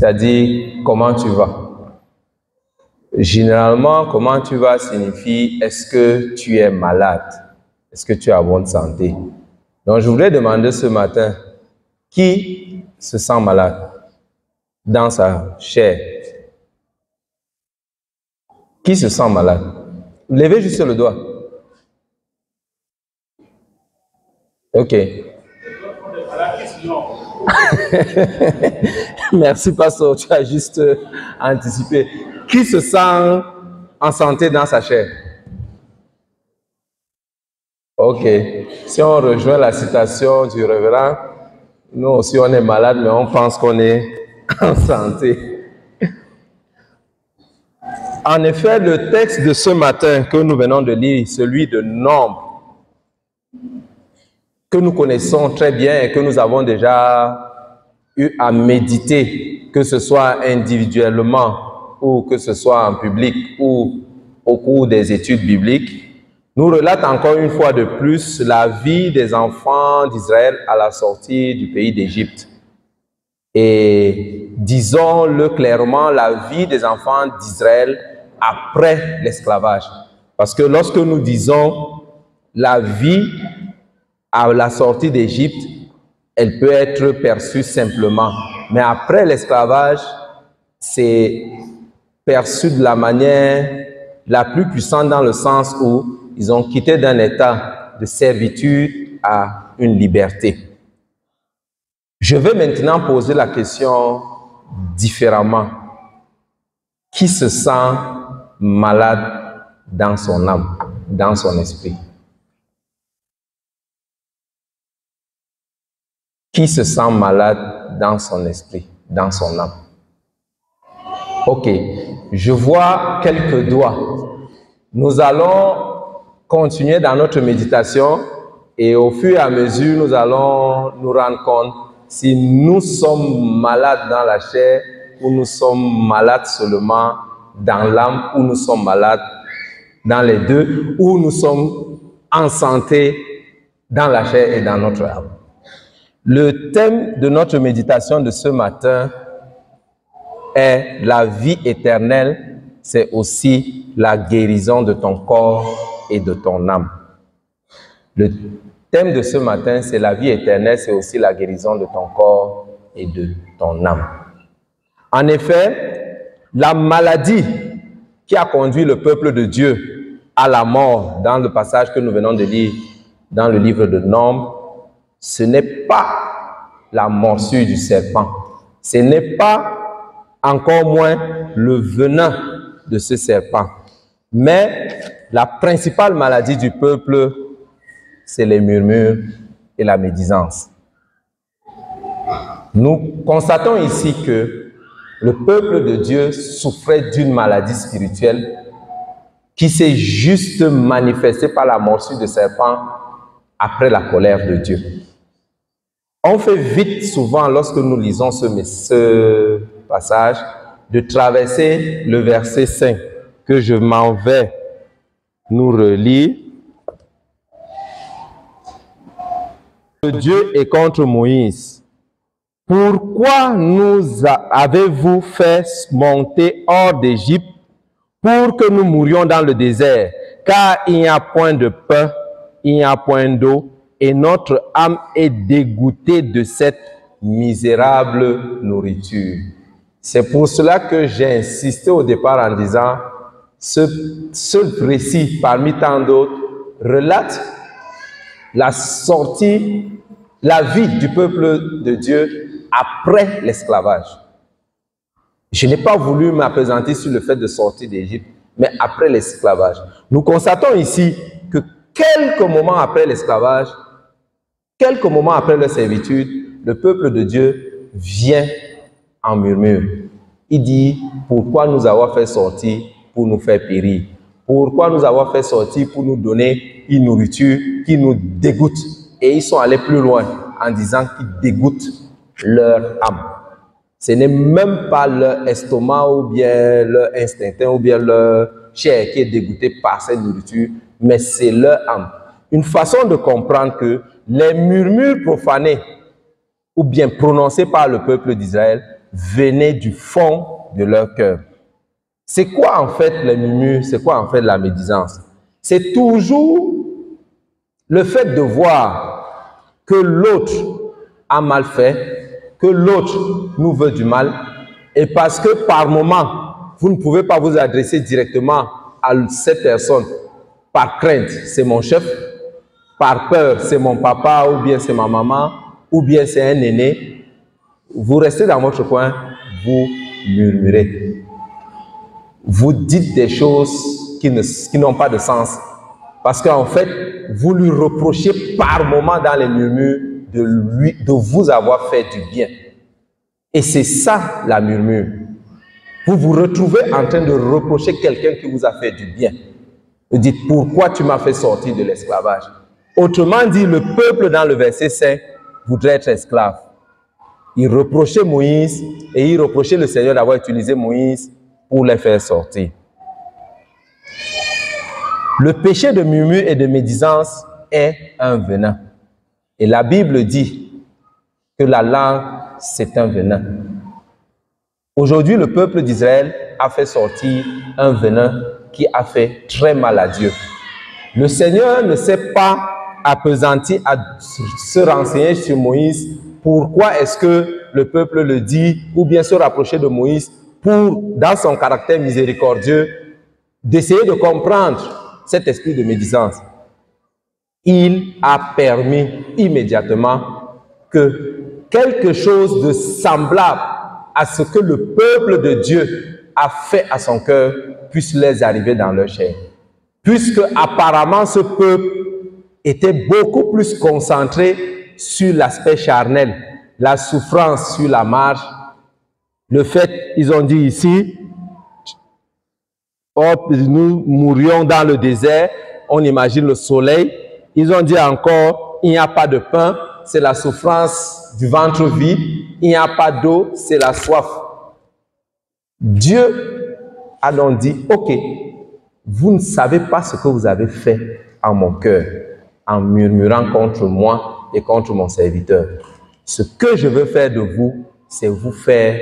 c'est-à-dire comment tu vas. Généralement, comment tu vas signifie est-ce que tu es malade? Est-ce que tu es en bonne santé? Donc, je voudrais demander ce matin, qui se sent malade dans sa chair? Qui se sent malade? Levez juste le doigt. Ok. Merci, pasteur, tu as juste anticipé. Qui se sent en santé dans sa chair? Ok. Si on rejoint la citation du révérend, nous aussi on est malade, mais on pense qu'on est en santé. En effet, le texte de ce matin que nous venons de lire, celui de Nombre, que nous connaissons très bien et que nous avons déjà eu à méditer, que ce soit individuellement ou que ce soit en public ou au cours des études bibliques, nous relate encore une fois de plus la vie des enfants d'Israël à la sortie du pays d'Égypte. Et disons-le clairement, la vie des enfants d'Israël après l'esclavage. Parce que lorsque nous disons la vie à la sortie d'Égypte, elle peut être perçue simplement. Mais après l'esclavage, c'est perçu de la manière la plus puissante dans le sens où ils ont quitté d'un état de servitude à une liberté. Je vais maintenant poser la question différemment. Qui se sent malade dans son âme, dans son esprit? Qui se sent malade dans son esprit, dans son âme? Ok, je vois quelques doigts. Nous allons continuer dans notre méditation et au fur et à mesure, nous allons nous rendre compte si nous sommes malades dans la chair ou nous sommes malades seulement dans l'âme ou nous sommes malades dans les deux ou nous sommes en santé dans la chair et dans notre âme. Le thème de notre méditation de ce matin est la vie éternelle, c'est aussi la guérison de ton corps et de ton âme. Le thème de ce matin, c'est la vie éternelle, c'est aussi la guérison de ton corps et de ton âme. En effet, la maladie qui a conduit le peuple de Dieu à la mort, dans le passage que nous venons de lire dans le livre de Nombre, ce n'est pas la morsure du serpent. Ce n'est pas encore moins le venin de ce serpent. Mais la principale maladie du peuple, c'est les murmures et la médisance. Nous constatons ici que le peuple de Dieu souffrait d'une maladie spirituelle qui s'est juste manifestée par la morsure de serpent après la colère de Dieu. On fait vite souvent, lorsque nous lisons ce passage, de traverser le verset 5, que je m'en vais nous relire. Dieu est contre Moïse. Pourquoi nous avez-vous fait monter hors d'Égypte pour que nous mourions dans le désert? Car il n'y a point de pain, il n'y a point d'eau, et notre âme est dégoûtée de cette misérable nourriture. C'est pour cela que j'ai insisté au départ en disant, ce récit parmi tant d'autres relate la sortie, la vie du peuple de Dieu après l'esclavage. Je n'ai pas voulu m'appesantir sur le fait de sortir d'Égypte, mais après l'esclavage. Nous constatons ici que quelques moments après l'esclavage, quelques moments après leur servitude, le peuple de Dieu vient en murmure. Il dit, pourquoi nous avoir fait sortir pour nous faire périr? Pourquoi nous avoir fait sortir pour nous donner une nourriture qui nous dégoûte? Et ils sont allés plus loin en disant qu'ils dégoûtent leur âme. Ce n'est même pas leur estomac ou bien leur instinct ou bien leur chair qui est dégoûtée par cette nourriture, mais c'est leur âme. Une façon de comprendre que les murmures profanés ou bien prononcés par le peuple d'Israël venaient du fond de leur cœur. C'est quoi en fait les murmures? C'est quoi en fait la médisance? C'est toujours le fait de voir que l'autre a mal fait, que l'autre nous veut du mal, et parce que par moment, vous ne pouvez pas vous adresser directement à cette personne par crainte, c'est mon chef, par peur, c'est mon papa, ou bien c'est ma maman, ou bien c'est un aîné. Vous restez dans votre coin, vous murmurez. Vous dites des choses qui n'ont pas de sens. Parce qu'en fait, vous lui reprochez par moment dans les murmures de vous avoir fait du bien. Et c'est ça la murmure. Vous vous retrouvez en train de reprocher quelqu'un qui vous a fait du bien. Vous dites, pourquoi tu m'as fait sortir de l'esclavage? Autrement dit, le peuple dans le verset 5 voudrait être esclave. Il reprochait Moïse et il reprochait le Seigneur d'avoir utilisé Moïse pour les faire sortir. Le péché de murmure et de médisance est un venin. Et la Bible dit que la langue, c'est un venin. Aujourd'hui, le peuple d'Israël a fait sortir un venin qui a fait très mal à Dieu. Le Seigneur ne s'est pas appesanti à se renseigner sur Moïse. Pourquoi est-ce que le peuple le dit, ou bien se rapprocher de Moïse pour, dans son caractère miséricordieux, d'essayer de comprendre cet esprit de médisance. Il a permis immédiatement que quelque chose de semblable à ce que le peuple de Dieu a fait à son cœur puisse les arriver dans leur chair. Puisque apparemment ce peuple était beaucoup plus concentré sur l'aspect charnel, la souffrance sur la marche. Le fait, ils ont dit ici, oh, nous mourions dans le désert, on imagine le soleil. Ils ont dit encore, il n'y a pas de pain, c'est la souffrance du ventre vide. Il n'y a pas d'eau, c'est la soif. Dieu a donc dit, ok, vous ne savez pas ce que vous avez fait en mon cœur, en murmurant contre moi et contre mon serviteur. Ce que je veux faire de vous, c'est vous faire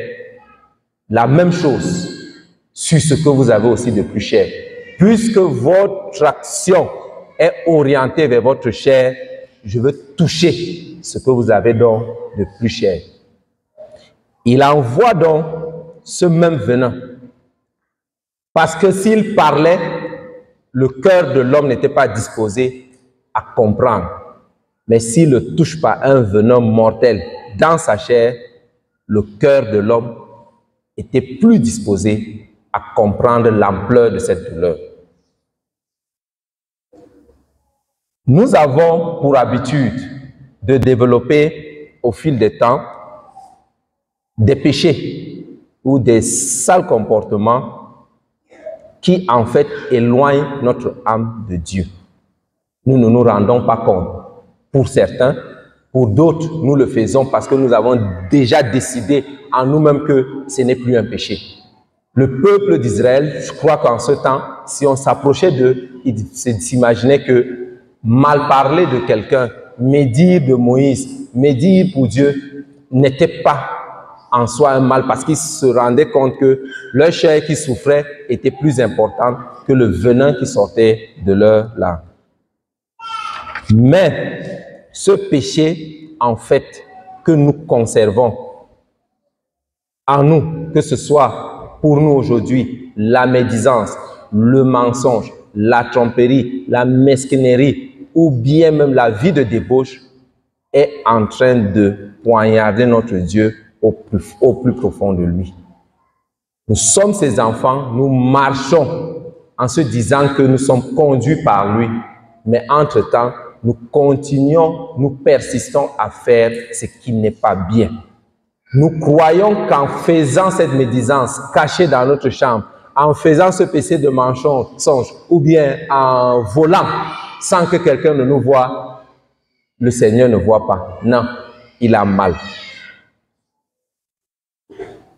la même chose sur ce que vous avez aussi de plus cher. Puisque votre action est orientée vers votre chair, je veux toucher ce que vous avez donc de plus cher. Il envoie donc ce même venin. Parce que s'il parlait, le cœur de l'homme n'était pas disposé à comprendre. Mais s'il ne touche pas un venin mortel dans sa chair, le cœur de l'homme était plus disposé à comprendre l'ampleur de cette douleur. Nous avons pour habitude de développer au fil des temps des péchés ou des sales comportements qui en fait éloignent notre âme de Dieu. Nous ne nous rendons pas compte. Pour certains, pour d'autres, nous le faisons parce que nous avons déjà décidé en nous-mêmes que ce n'est plus un péché. Le peuple d'Israël, je crois qu'en ce temps, si on s'approchait d'eux, ils s'imaginaient que mal parler de quelqu'un, médire de Moïse, médire pour Dieu, n'était pas en soi un mal parce qu'ils se rendaient compte que leur chair qui souffrait était plus importante que le venin qui sortait de leur langue. Mais ce péché, en fait, que nous conservons en nous, que ce soit pour nous aujourd'hui, la médisance, le mensonge, la tromperie, la mesquinerie ou bien même la vie de débauche, est en train de poignarder notre Dieu au plus profond de lui. Nous sommes ses enfants, nous marchons en se disant que nous sommes conduits par lui, mais entre-temps, nous continuons, nous persistons à faire ce qui n'est pas bien. Nous croyons qu'en faisant cette médisance cachée dans notre chambre, en faisant ce péché de mensonge ou bien en volant sans que quelqu'un ne nous voie, le Seigneur ne voit pas. Non, il a mal.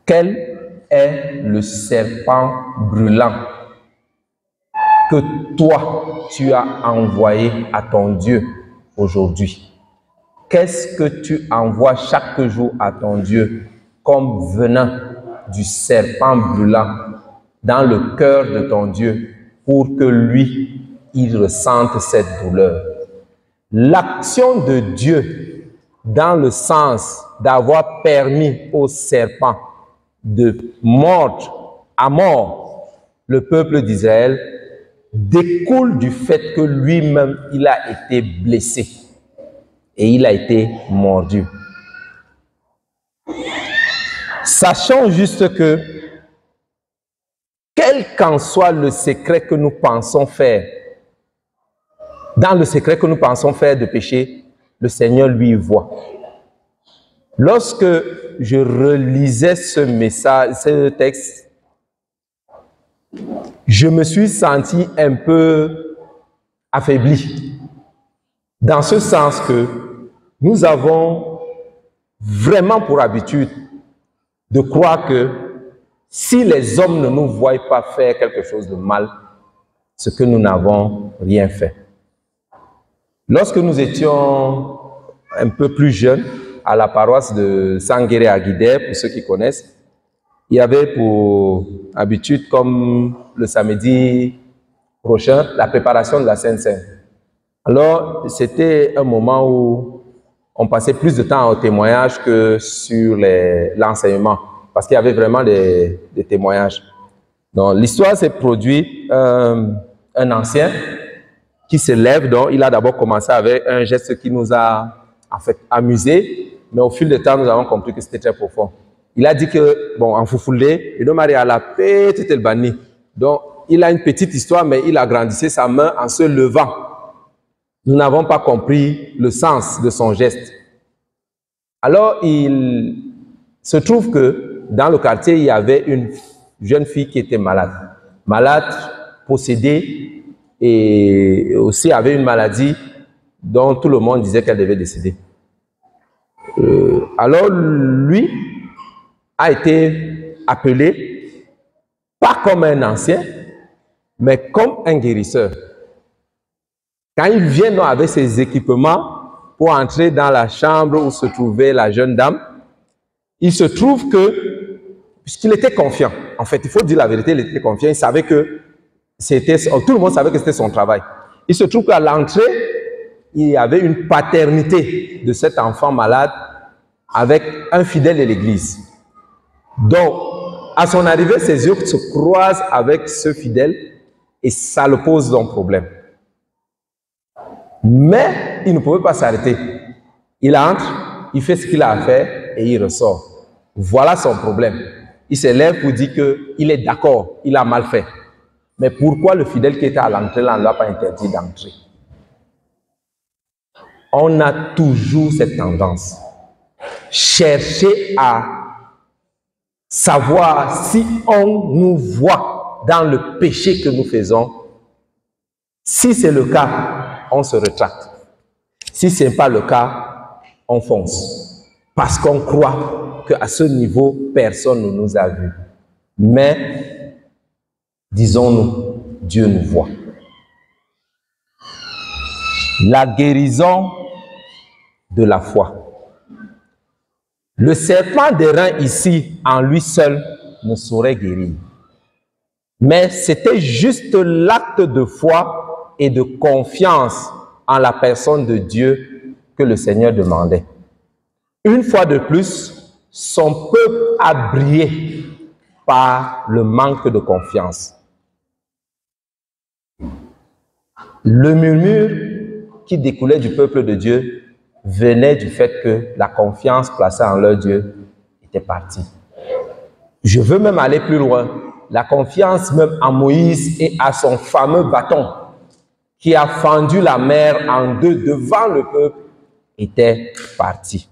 Quel est le serpent brûlant que toi, tu as envoyé à ton Dieu aujourd'hui? Qu'est-ce que tu envoies chaque jour à ton Dieu comme venant du serpent brûlant dans le cœur de ton Dieu pour que lui, il ressente cette douleur. L'action de Dieu dans le sens d'avoir permis au serpent de mordre à mort le peuple d'Israël découle du fait que lui-même, il a été blessé et il a été mordu. Sachons juste que, quel qu'en soit le secret que nous pensons faire, dans le secret que nous pensons faire de péché, le Seigneur lui voit. Lorsque je relisais ce message, ce texte, je me suis senti un peu affaibli. Dans ce sens que nous avons vraiment pour habitude de croire que si les hommes ne nous voient pas faire quelque chose de mal, c'est que nous n'avons rien fait. Lorsque nous étions un peu plus jeunes, à la paroisse de Sanguéré à Guidère, pour ceux qui connaissent, il y avait pour habitude, comme le samedi prochain, la préparation de la Sainte Seine. Alors, c'était un moment où on passait plus de temps au témoignage que sur l'enseignement, parce qu'il y avait vraiment des témoignages. Donc, l'histoire s'est produite, un ancien qui se lève, donc il a d'abord commencé avec un geste qui nous a en fait amusés, mais au fil du temps, nous avons compris que c'était très profond. Il a dit que, bon, en foufoulé, il m'a dit à la paix, c'était le banni. Donc, il a une petite histoire, mais il agrandissait sa main en se levant. Nous n'avons pas compris le sens de son geste. Alors, il se trouve que dans le quartier, il y avait une jeune fille qui était malade. Malade, possédée, et aussi avait une maladie dont tout le monde disait qu'elle devait décéder. Alors, lui a été appelé, pas comme un ancien, mais comme un guérisseur. Quand il vient avec ses équipements pour entrer dans la chambre où se trouvait la jeune dame, il se trouve que, puisqu'il était confiant, en fait, il faut dire la vérité, il était confiant, il savait que tout le monde savait que c'était son travail. Il se trouve qu'à l'entrée, il y avait une paternité de cet enfant malade avec un fidèle de l'église. Donc, à son arrivée, ses yeux se croisent avec ce fidèle et ça le pose un problème. Mais il ne pouvait pas s'arrêter. Il entre, il fait ce qu'il a à faire et il ressort. Voilà son problème. Il se lève pour dire qu'il est d'accord, il a mal fait. Mais pourquoi le fidèle qui était à l'entrée là ne l'a pas interdit d'entrer? On a toujours cette tendance. Chercher à savoir si on nous voit dans le péché que nous faisons. Si c'est le cas, on se rétracte. Si ce n'est pas le cas, on fonce. Parce qu'on croit qu'à ce niveau, personne ne nous a vus. Mais, disons-nous, Dieu nous voit. La guérison de la foi. Le serpent d'airain ici, en lui seul, ne saurait guérir. Mais c'était juste l'acte de foi et de confiance en la personne de Dieu que le Seigneur demandait. Une fois de plus, son peuple a brillé par le manque de confiance. Le murmure qui découlait du peuple de Dieu venait du fait que la confiance placée en leur Dieu était partie. Je veux même aller plus loin. La confiance même en Moïse et à son fameux bâton qui a fendu la mer en deux devant le peuple était partie.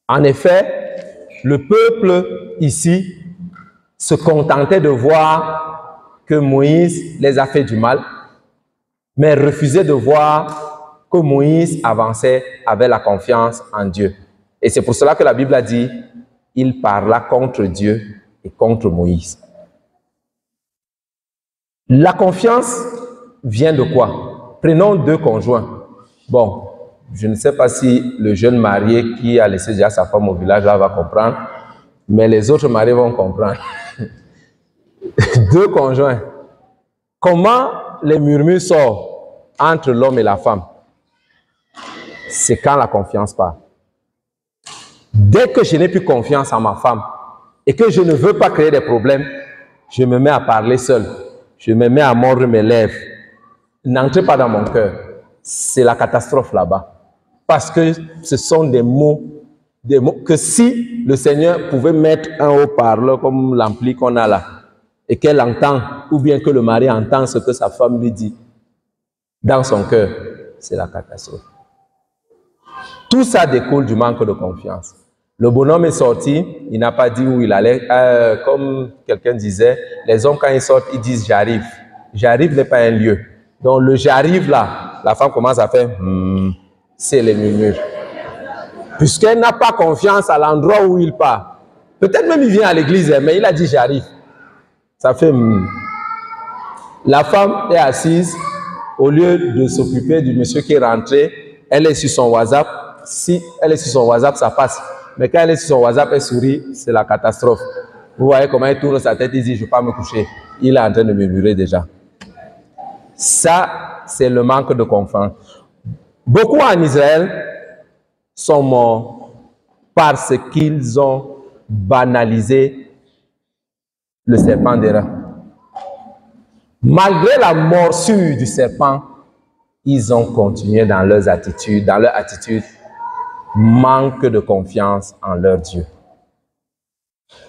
En effet, le peuple ici se contentait de voir que Moïse les a fait du mal, mais refusait de voir que Moïse avançait avec la confiance en Dieu. Et c'est pour cela que la Bible a dit, il parla contre Dieu et contre Moïse. La confiance vient de quoi? Prenons deux conjoints. Bon, Je ne sais pas si le jeune marié qui a laissé déjà sa femme au village là va comprendre, mais les autres mariés vont comprendre. Deux conjoints. Comment les murmures sortent entre l'homme et la femme? C'est quand la confiance part. Dès que je n'ai plus confiance en ma femme et que je ne veux pas créer des problèmes, je me mets à parler seul. Je me mets à mordre mes lèvres. N'entrez pas dans mon cœur. C'est la catastrophe là-bas. Parce que ce sont des mots que si le Seigneur pouvait mettre un haut-parleur comme l'ampli qu'on a là, et qu'elle entend, ou bien que le mari entend ce que sa femme lui dit, dans son cœur, c'est la catastrophe. Tout ça découle du manque de confiance. Le bonhomme est sorti, il n'a pas dit où il allait. Comme quelqu'un disait, les hommes quand ils sortent, ils disent j'arrive. J'arrive n'est pas un lieu. Donc le j'arrive là, la femme commence à faire c'est les murmures. Puisqu'elle n'a pas confiance à l'endroit où il part. Peut-être même il vient à l'église, mais il a dit j'arrive. Ça fait La femme est assise, au lieu de s'occuper du monsieur qui est rentré, elle est sur son WhatsApp. Si elle est sur son WhatsApp, ça passe. Mais quand elle est sur son WhatsApp, elle sourit, c'est la catastrophe. Vous voyez comment elle tourne sa tête, il dit, je ne vais pas me coucher. Il est en train de murmurer déjà. Ça, c'est le manque de confiance. Beaucoup en Israël sont morts parce qu'ils ont banalisé le serpent d'airain. Malgré la morsure du serpent, ils ont continué dans leurs attitudes, manque de confiance en leur Dieu.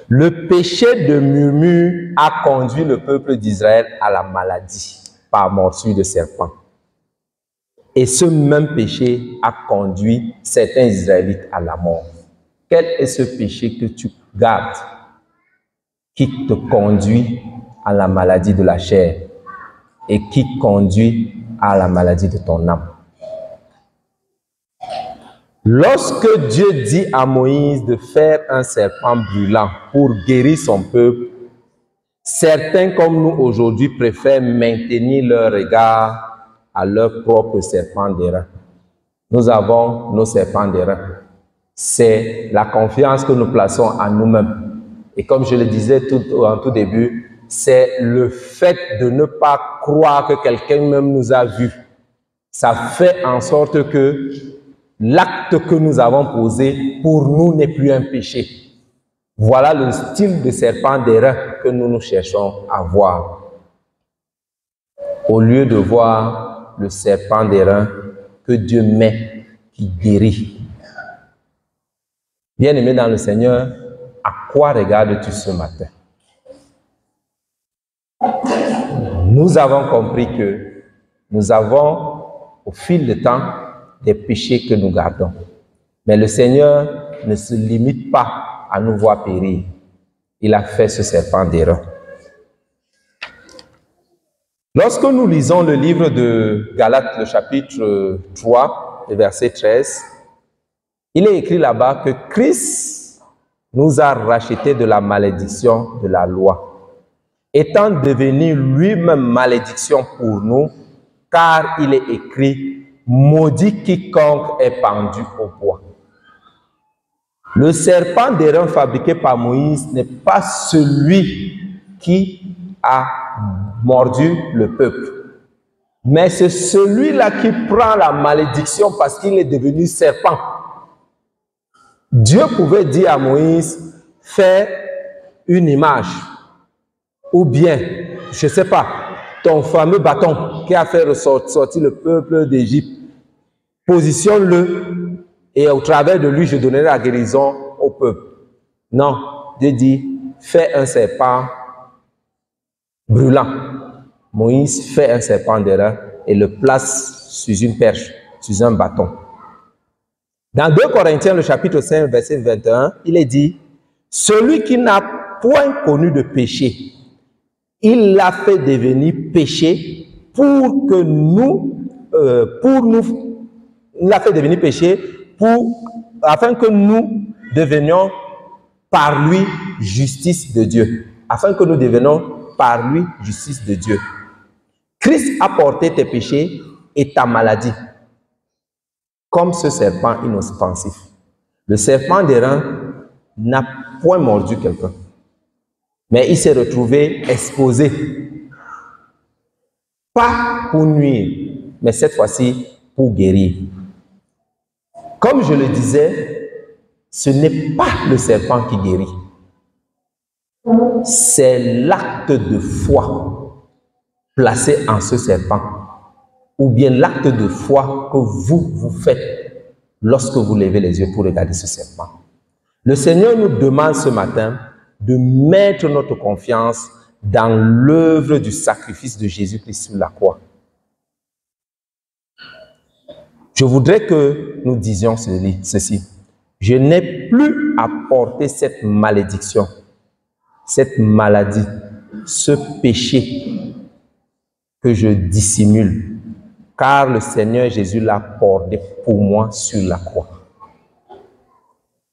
Le péché de murmure a conduit le peuple d'Israël à la maladie par morsure de serpent. Et ce même péché a conduit certains Israélites à la mort. Quel est ce péché que tu gardes qui te conduit à la maladie de la chair et qui conduit à la maladie de ton âme? Lorsque Dieu dit à Moïse de faire un serpent brûlant pour guérir son peuple, certains comme nous aujourd'hui préfèrent maintenir leur regard à leur propre serpent d'airain. Nous avons nos serpents d'airain. C'est la confiance que nous plaçons en nous-mêmes. Et comme je le disais en tout début, c'est le fait de ne pas croire que quelqu'un même nous a vus. Ça fait en sorte que l'acte que nous avons posé pour nous n'est plus un péché. Voilà le style de serpent d'airain que nous cherchons à voir. Au lieu de voir le serpent d'airain que Dieu met qui guérit. Bien-aimé dans le Seigneur, à quoi regardes-tu ce matin? Nous avons compris que nous avons, au fil du temps, des péchés que nous gardons. Mais le Seigneur ne se limite pas à nous voir périr. Il a fait ce serpent d'airain. Lorsque nous lisons le livre de Galates, le chapitre 3, le verset 13, il est écrit là-bas que Christ nous a rachetés de la malédiction de la loi, étant devenu lui-même malédiction pour nous, car il est écrit « Maudit quiconque est pendu au bois ». Le serpent d'airain fabriqué par Moïse n'est pas celui qui a mordu le peuple, mais c'est celui-là qui prend la malédiction parce qu'il est devenu serpent. Dieu pouvait dire à Moïse, fais une image, ou bien, je ne sais pas, ton fameux bâton qui a fait ressortir le peuple d'Égypte, positionne-le et au travers de lui, je donnerai la guérison au peuple. Non, Dieu dit, fais un serpent brûlant. Moïse fait un serpent d'airain et le place sur une perche, sur un bâton. Dans 2 Corinthiens, le chapitre 5, verset 21, il est dit, celui qui n'a point connu de péché, il l'a fait devenir péché pour que il l'a fait devenir péché afin que nous devenions par lui justice de Dieu. Afin que nous devenions par lui justice de Dieu. Christ a porté tes péchés et ta maladie. comme ce serpent inoffensif. Le serpent d'airain n'a point mordu quelqu'un, mais il s'est retrouvé exposé, pas pour nuire, mais cette fois-ci pour guérir. Comme je le disais, ce n'est pas le serpent qui guérit, c'est l'acte de foi placé en ce serpent, ou bien l'acte de foi que vous faites lorsque vous levez les yeux pour regarder ce serpent. Le Seigneur nous demande ce matin de mettre notre confiance dans l'œuvre du sacrifice de Jésus-Christ sur la croix. Je voudrais que nous disions ceci. Je n'ai plus à porter cette malédiction, cette maladie, ce péché que je dissimule, car le Seigneur Jésus l'a porté pour moi sur la croix.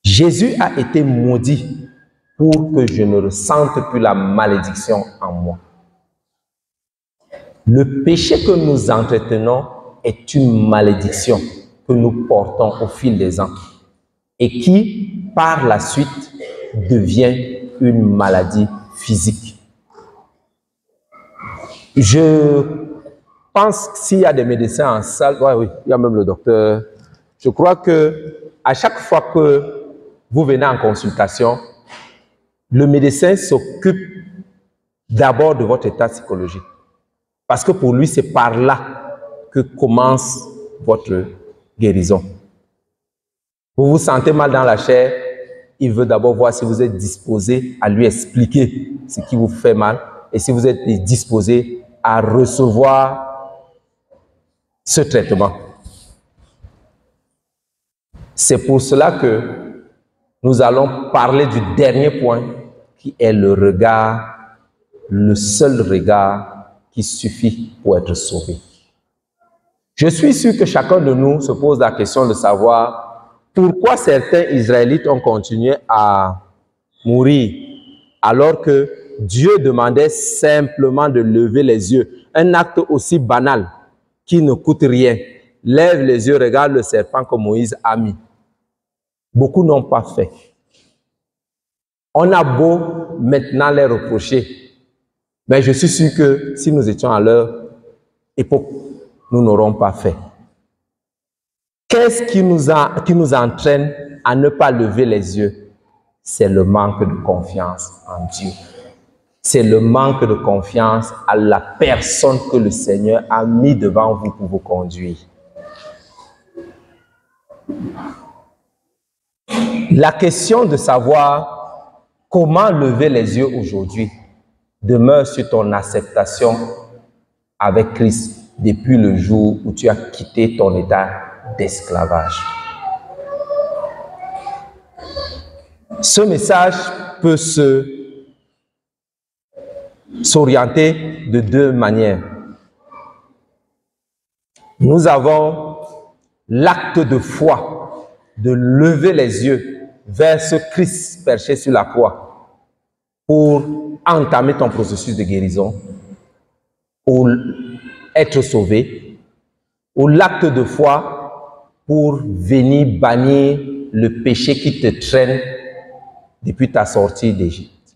Jésus a été maudit pour que je ne ressente plus la malédiction en moi. Le péché que nous entretenons est une malédiction que nous portons au fil des ans et qui, par la suite, devient une maladie physique. Je pense que s'il y a des médecins en salle, oui, il y a même le docteur. Je crois que à chaque fois que vous venez en consultation, le médecin s'occupe d'abord de votre état psychologique. Parce que pour lui, c'est par là que commence votre guérison. Vous vous sentez mal dans la chair, il veut d'abord voir si vous êtes disposé à lui expliquer ce qui vous fait mal et si vous êtes disposé à recevoir ce traitement. C'est pour cela que nous allons parler du dernier point qui est le regard, le seul regard qui suffit pour être sauvé. Je suis sûr que chacun de nous se pose la question de savoir pourquoi certains Israélites ont continué à mourir alors que Dieu demandait simplement de lever les yeux. Un acte aussi banal qui ne coûte rien. Lève les yeux, regarde le serpent que Moïse a mis. Beaucoup n'ont pas fait. On a beau maintenant les reprocher, mais je suis sûr que si nous étions à leur époque, nous n'aurons pas fait. Qu'est-ce qui nous entraîne à ne pas lever les yeux? C'est le manque de confiance en Dieu. C'est le manque de confiance à la personne que le Seigneur a mis devant vous pour vous conduire. La question de savoir comment lever les yeux aujourd'hui demeure sur ton acceptation avec Christ depuis le jour où tu as quitté ton état d'esclavage. Ce message peut s'orienter de deux manières. Nous avons l'acte de foi de lever les yeux vers ce Christ perché sur la croix pour entamer ton processus de guérison, pour être sauvé, ou l'acte de foi pour venir bannir le péché qui te traîne depuis ta sortie d'Égypte.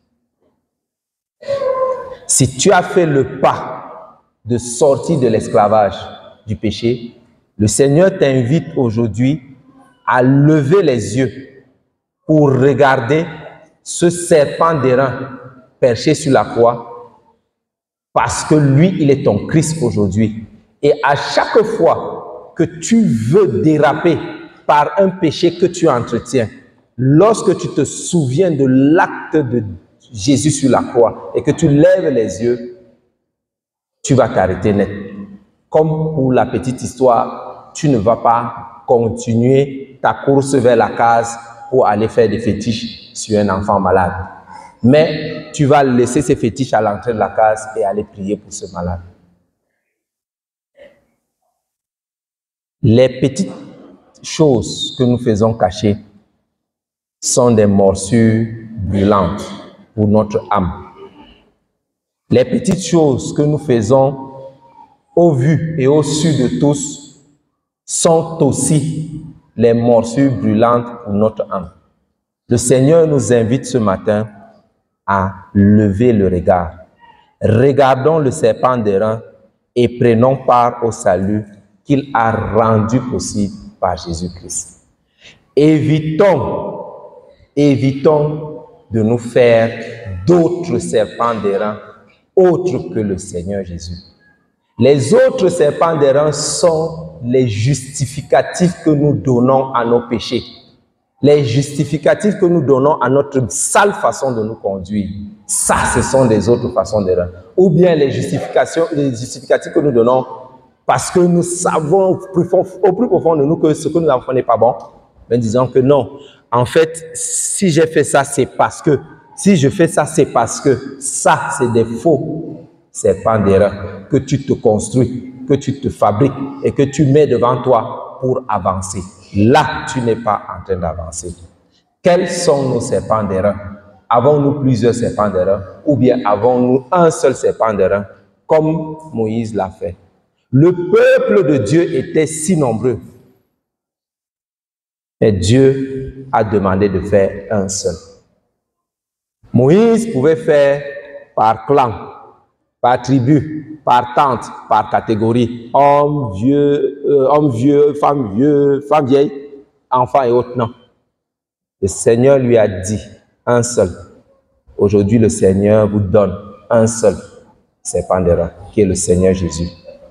Si tu as fait le pas de sortir de l'esclavage du péché, le Seigneur t'invite aujourd'hui à lever les yeux pour regarder ce serpent d'airain perché sur la croix, parce que lui, il est ton Christ aujourd'hui. Et à chaque fois que tu veux déraper par un péché que tu entretiens, lorsque tu te souviens de l'acte de Jésus sur la croix et que tu lèves les yeux, tu vas t'arrêter net. Comme pour la petite histoire, tu ne vas pas continuer ta course vers la case pour aller faire des fétiches sur un enfant malade. Mais tu vas laisser ces fétiches à l'entrée de la case et aller prier pour ce malade. Les petites choses que nous faisons cacher sont des morsures brûlantes pour notre âme. Les petites choses que nous faisons au vu et au su de tous sont aussi les morsures brûlantes pour notre âme. Le Seigneur nous invite ce matin à lever le regard. Regardons le serpent d'airain et prenons part au salut qu'il a rendu possible par Jésus-Christ. Évitons de nous faire d'autres serpents d'airain autres que le Seigneur Jésus. Les autres serpents d'airain sont les justificatifs que nous donnons à nos péchés, les justificatifs que nous donnons à notre sale façon de nous conduire. Ça, ce sont des autres façons d'airain. Ou bien les justificatifs que nous donnons parce que nous savons au plus profond de nous que ce que nous avons fait n'est pas bon, mais disons que non. En fait, si j'ai fait ça, c'est parce que. Si je fais ça, c'est parce que. Ça, c'est des faux serpents d'airain que tu te construis, que tu te fabriques et que tu mets devant toi pour avancer. Là, tu n'es pas en train d'avancer. Quels sont nos serpents d'airain? Avons-nous plusieurs serpents d'airain ou bien avons-nous un seul serpent d'airain comme Moïse l'a fait? Le peuple de Dieu était si nombreux. Et Dieu a demandé de faire un seul. Moïse pouvait faire par clan, par tribu, par tente, par catégorie. Homme vieux, femme vieille, enfant et autres. Non. Le Seigneur lui a dit un seul. Aujourd'hui, le Seigneur vous donne un seul serpent d'airain, qui est le Seigneur Jésus.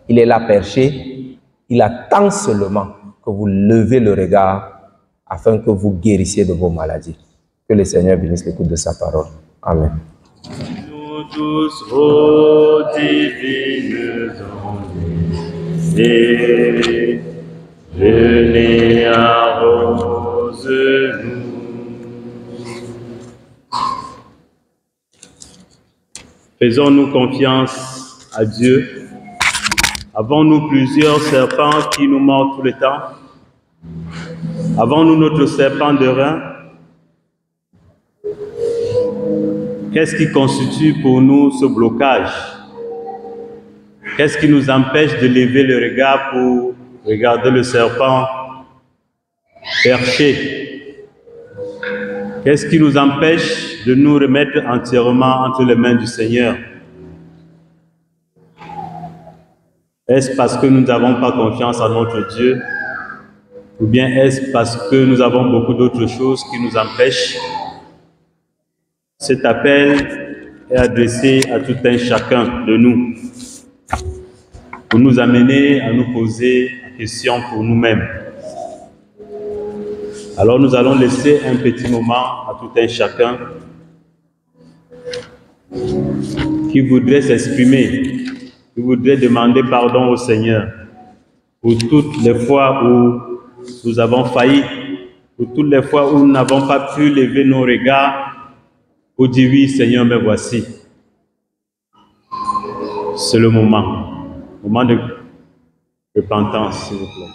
Il est là perché. Il attend seulement que vous levez le regard afin que vous guérissiez de vos maladies. Que le Seigneur bénisse l'écoute de sa parole. Amen. Nous tous, ô divines ondes, venez arrose-nous. Faisons-nous confiance à Dieu. Avons-nous plusieurs serpents qui nous mordent tout le temps? Avons-nous notre serpent d'airain? Qu'est-ce qui constitue pour nous ce blocage? Qu'est-ce qui nous empêche de lever le regard pour regarder le serpent perché? Qu'est-ce qui nous empêche de nous remettre entièrement entre les mains du Seigneur? Est-ce parce que nous n'avons pas confiance en notre Dieu? Ou bien est-ce parce que nous avons beaucoup d'autres choses qui nous empêchent? Cet appel est adressé à tout un chacun de nous pour nous amener à nous poser la question pour nous-mêmes. Alors nous allons laisser un petit moment à tout un chacun qui voudrait s'exprimer, qui voudrait demander pardon au Seigneur pour toutes les fois où nous avons failli, pour toutes les fois où nous n'avons pas pu lever nos regards pour dire oui, Seigneur, me voici. C'est le moment de repentance, s'il vous plaît.